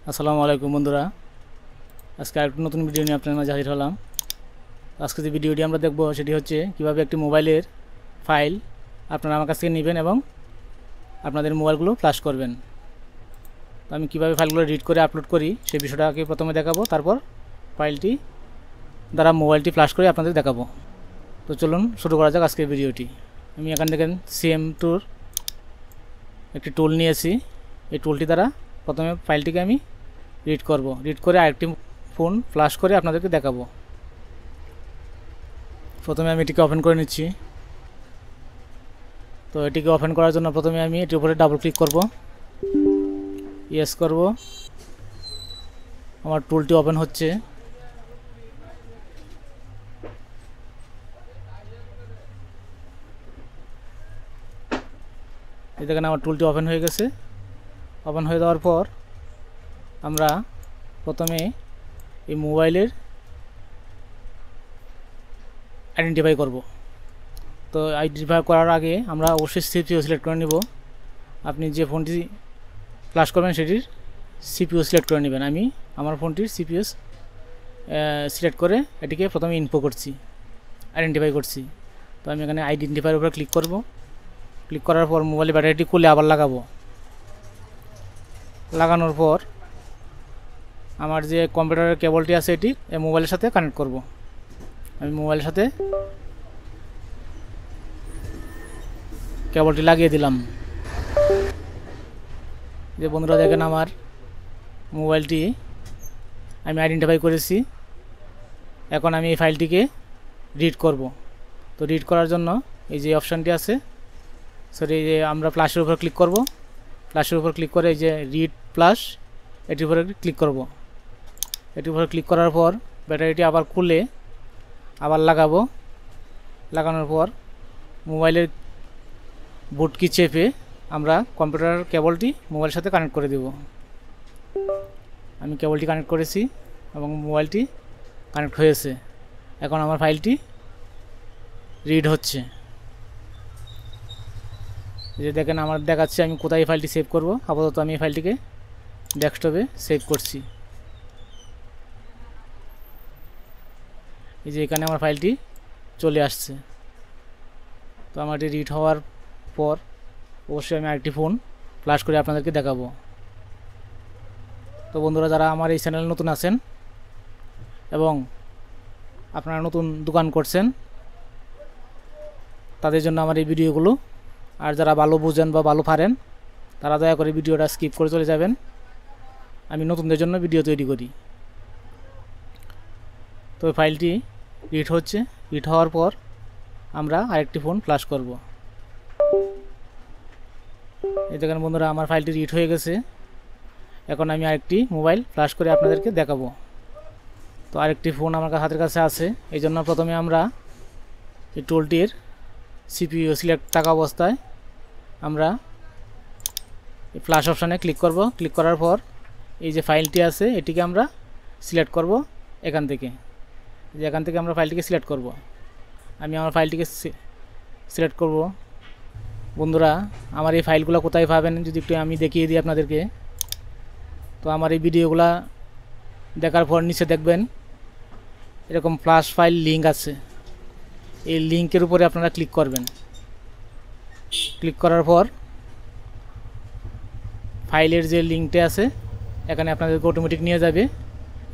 আসসালামু আলাইকুম বন্ধুরা, আজকে আরেকটি নতুন ভিডিও নিয়ে আপনাদের মাঝে হাজির হলাম। আজকে যে ভিডিওটি আমরা দেখব সেটি হচ্ছে কিভাবে একটি মোবাইলের ফাইল আপনারা আমার কাছ থেকে নেবেন এবং আপনাদের মোবাইলগুলো ফ্ল্যাশ করবেন। তো আমি কিভাবে ফাইলগুলো রিড করে আপলোড করি সেই বিষয়টাকে প্রথমে দেখাবো, তারপর ফাইলটি দ্বারা মোবাইলটি ফ্ল্যাশ করে আপনাদের দেখাবো। তো চলুন শুরু করা যাক আজকের ভিডিওটি। আমি এখান থেকে CM2 একটি টুল নিয়েছি। এই টুলটি দ্বারা প্রথমে ফাইলটিকে আমি রিড করে আরেকটি ফোন ফ্ল্যাশ করে আপনাদেরকে দেখাবো। প্রথমে আমি এটিকে ওপেন করে নিচ্ছি। তো এটিকে ওপেন করার জন্য প্রথমে আমি এটির উপরে ডাবল ক্লিক করব, ইয়েস করব। আমার টুলটি ওপেন হচ্ছে। এই দেখেন আমার টুলটি ওপেন হয়ে গেছে। ওপেন হয়ে যাওয়ার পর আমরা প্রথমে এই মোবাইলের আইডেন্টিফাই করব। তো আইডেন্টিফাই করার আগে আমরা অবশ্যই CPU সিলেক্ট করে নেব। আপনি যে ফোনটি ফ্ল্যাশ করবেন সেটির CPU সিলেক্ট করে নেবেন। আমি আমার ফোনটির CPU সিলেক্ট করে এটিকে প্রথমে ইনফো করছি, আইডেন্টিফাই করছি। তো আমি এখানে আইডেন্টিফাইয়ের উপরে ক্লিক করব। ক্লিক করার পর মোবাইলের ব্যাটারিটি খুলে আবার লাগাবো। লাগানোর পর আমার যে কম্পিউটারের কেবলটি আছে এটি এই মোবাইলের সাথে কানেক্ট করব। আমি মোবাইলের সাথে কেবলটি লাগিয়ে দিলাম। যে বন্ধুরা দেখেন আমার মোবাইলটি আমি আইডেন্টিফাই করেছি। এখন আমি এই ফাইলটিকে রিড করব। তো রিড করার জন্য এই যে অপশানটি আছে, সরি, যে আমরা প্লাসের উপর ক্লিক করব। প্লাসের উপর ক্লিক করে এই যে রিড প্লাস এটির উপরে ক্লিক করব। এটির উপরে ক্লিক করার পর ব্যাটারিটি আবার খুলে আবার লাগাবো। লাগানোর পর মোবাইলের বুট কি চেপে আমরা কম্পিউটার কেবলটি মোবাইলের সাথে কানেক্ট করে দেব। আমি কেবলটি কানেক্ট করেছি এবং মোবাইলটি কানেক্ট হয়েছে। এখন আমার ফাইলটি রিড হচ্ছে। যে দেখেন আমার দেখাচ্ছে আমি কোথায় ফাইলটি সেভ করব। আপাতত আমি এই ফাইলটিকে ডেস্কটপে সেভ করছি। এই যে এখানে আমার ফাইলটি চলে আসছে। তো আমার এটি রিড হওয়ার পর অবশ্যই আমি আরেকটি ফোন ফ্ল্যাশ করে আপনাদেরকে দেখাবো। তো বন্ধুরা, যারা আমার এই চ্যানেলে নতুন আছেন এবং আপনারা নতুন দোকান করছেন তাদের জন্য আমার এই ভিডিওগুলো। আর যারা ভালো বুঝেন বা ভালো পারেন তারা দয়া করে ভিডিওটা স্কিপ করে চলে যাবেন। আমি নতুনদের জন্য ভিডিও তৈরি করি। তো ফাইলটি রিড হচ্ছে। রিড হওয়ার পর আমরা আরেকটি ফোন ফ্ল্যাশ করব। এই দেখেন বন্ধুরা আমার ফাইলটি রিড হয়ে গেছে। এখন আমি আরেকটি মোবাইল ফ্ল্যাশ করে আপনাদেরকে দেখাবো। তো আরেকটি ফোন আমার হাতের কাছে আছে। এই জন্য প্রথমে আমরা এই টুলটির CPU সিলেক্ট থাকা অবস্থায় আমরা এই ফ্ল্যাশ অপশানে ক্লিক করব। ক্লিক করার পর এই যে ফাইলটি আছে এটিকে আমরা সিলেক্ট করব এখান থেকে। এখান থেকে আমরা ফাইলটিকে সিলেক্ট করব। আমি আমার ফাইলটিকে সিলেক্ট করব। বন্ধুরা, আমার এই ফাইলগুলো কোথায় পাবেন যদি একটু আমি দেখিয়ে দিই আপনাদেরকে। তো আমার এই ভিডিওগুলা দেখার পর নিচে দেখবেন এরকম ফ্ল্যাশ ফাইল লিঙ্ক আছে। এই লিঙ্কের উপরে আপনারা ক্লিক করবেন। ক্লিক করার পর ফাইলের যে লিঙ্কটা আছে এখানে আপনাদেরকে অটোমেটিক নিয়ে যাবে।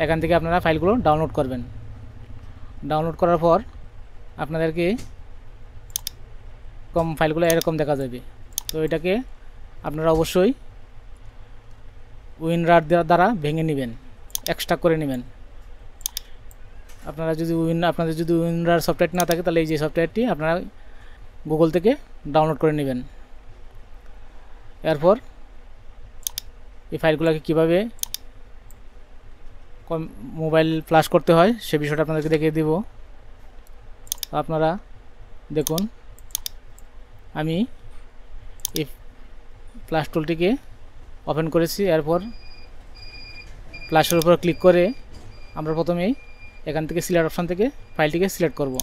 এখান থেকে আপনারা ফাইলগুলো ডাউনলোড করবেন। ডাউনলোড করার পর আপনাদেরকে ফাইলগুলো এরকম দেখা যাবে। তো এটাকে আপনারা অবশ্যই উইনরার দ্বারা ভেঙে নেবেন, এক্সট্রাক্ট করে নেবেন। আপনাদের যদি উইনরার সফটওয়্যার না থাকে তাহলে এই যে সফটওয়্যারটি আপনারা গুগল থেকে ডাউনলোড করে নেবেন। এরপর এই ফাইলগুলোকে কীভাবে মোবাইল ফ্ল্যাশ করতে হয় সে বিষয়টা আপনাদেরকে দেখিয়ে দেব। আপনারা দেখুন আমি এই ফ্ল্যাশ টুলটিকে ওপেন করেছি। এরপর ফ্ল্যাশের উপর ক্লিক করে আমরা প্রথমেই এখান থেকে সিলেক্ট অপশান থেকে ফাইলটিকে সিলেক্ট করব।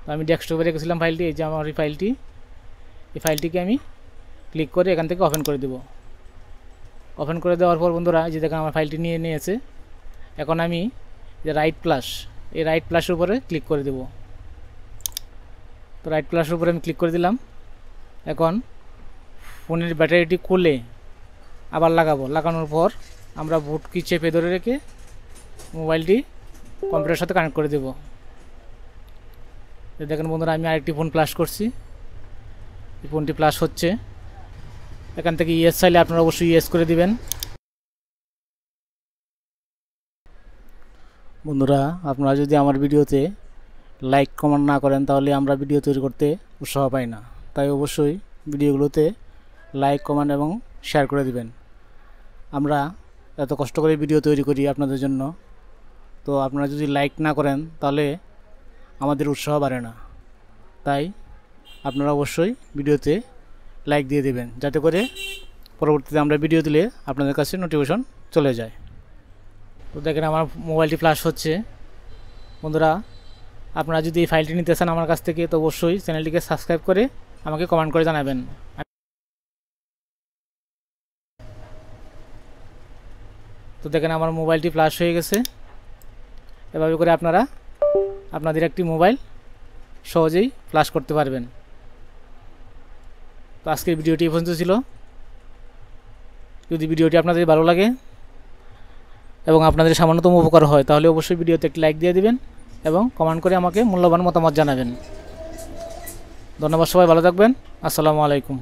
তো আমি ডেস্কটপে রেখেছিলাম ফাইলটি। এই যে আমার এই ফাইলটিকে আমি ক্লিক করে এখান থেকে ওপেন করে দেব। ওপেন করে দেওয়ার পর বন্ধুরা এই যে দেখেন আমার ফাইলটি নিয়ে নিয়েছে। এখন আমি যে রাইট প্লাস, এই রাইট প্লাসের উপরে ক্লিক করে দেব। তো রাইট প্লাসের উপরে আমি ক্লিক করে দিলাম। এখন ফোনের ব্যাটারিটি খুলে আবার লাগানোর পর আমরা বুট কি চেপে ধরে রেখে মোবাইলটি কম্পিউটারের সাথে কানেক্ট করে দেব। দেখেন বন্ধুরা আমি আরেকটি ফোন প্লাস করছি, এই ফোনটি প্লাস হচ্ছে। এখান থেকে ইয়েস চাইলে আপনারা অবশ্যই ইয়েস করে দিবেন। বন্ধুরা আপনারা যদি আমার ভিডিওতে লাইক কমেন্ট না করেন তাহলে আমরা ভিডিও তৈরি করতে উৎসাহ পাই না। তাই অবশ্যই ভিডিওগুলোতে লাইক কমেন্ট এবং শেয়ার করে দিবেন। আমরা এত কষ্ট করে ভিডিও তৈরি করি আপনাদের জন্য, তো আপনারা যদি লাইক না করেন তাহলে আমাদের উৎসাহ বাড়ে না। তাই আপনারা অবশ্যই ভিডিওতে লাইক দিয়ে দেবেন, যাতে করে পরবর্তীতে আমরা ভিডিও দিলে আপনাদের কাছে নোটিফিকেশন চলে যায়। তো দেখেন আমার মোবাইলটি ফ্ল্যাশ হচ্ছে। বন্ধুরা আপনারা যদি এই ফাইলটি নিতে চান আমার কাছ থেকে, তো অবশ্যই চ্যানেলটিকে সাবস্ক্রাইব করে আমাকে কমেন্ট করে জানাবেন। তো দেখেন আমার মোবাইলটি ফ্ল্যাশ হয়ে গেছে। এভাবে করে আপনারা আপনাদের একটি মোবাইল সহজেই ফ্ল্যাশ করতে পারবেন। তো আজকের ভিডিওটি এই পর্যন্ত ছিল। যদি ভিডিওটি আপনাদের ভালো লাগে এবং আপনাদের সামান্যতম উপকার হয় তাহলে অবশ্যই ভিডিওতে একটি লাইক দিয়ে দিবেন এবং কমেন্ট করে আমাকে মূল্যবান মতামত জানাবেন। ধন্যবাদ, সবাই ভালো থাকবেন। আসসালামু আলাইকুম।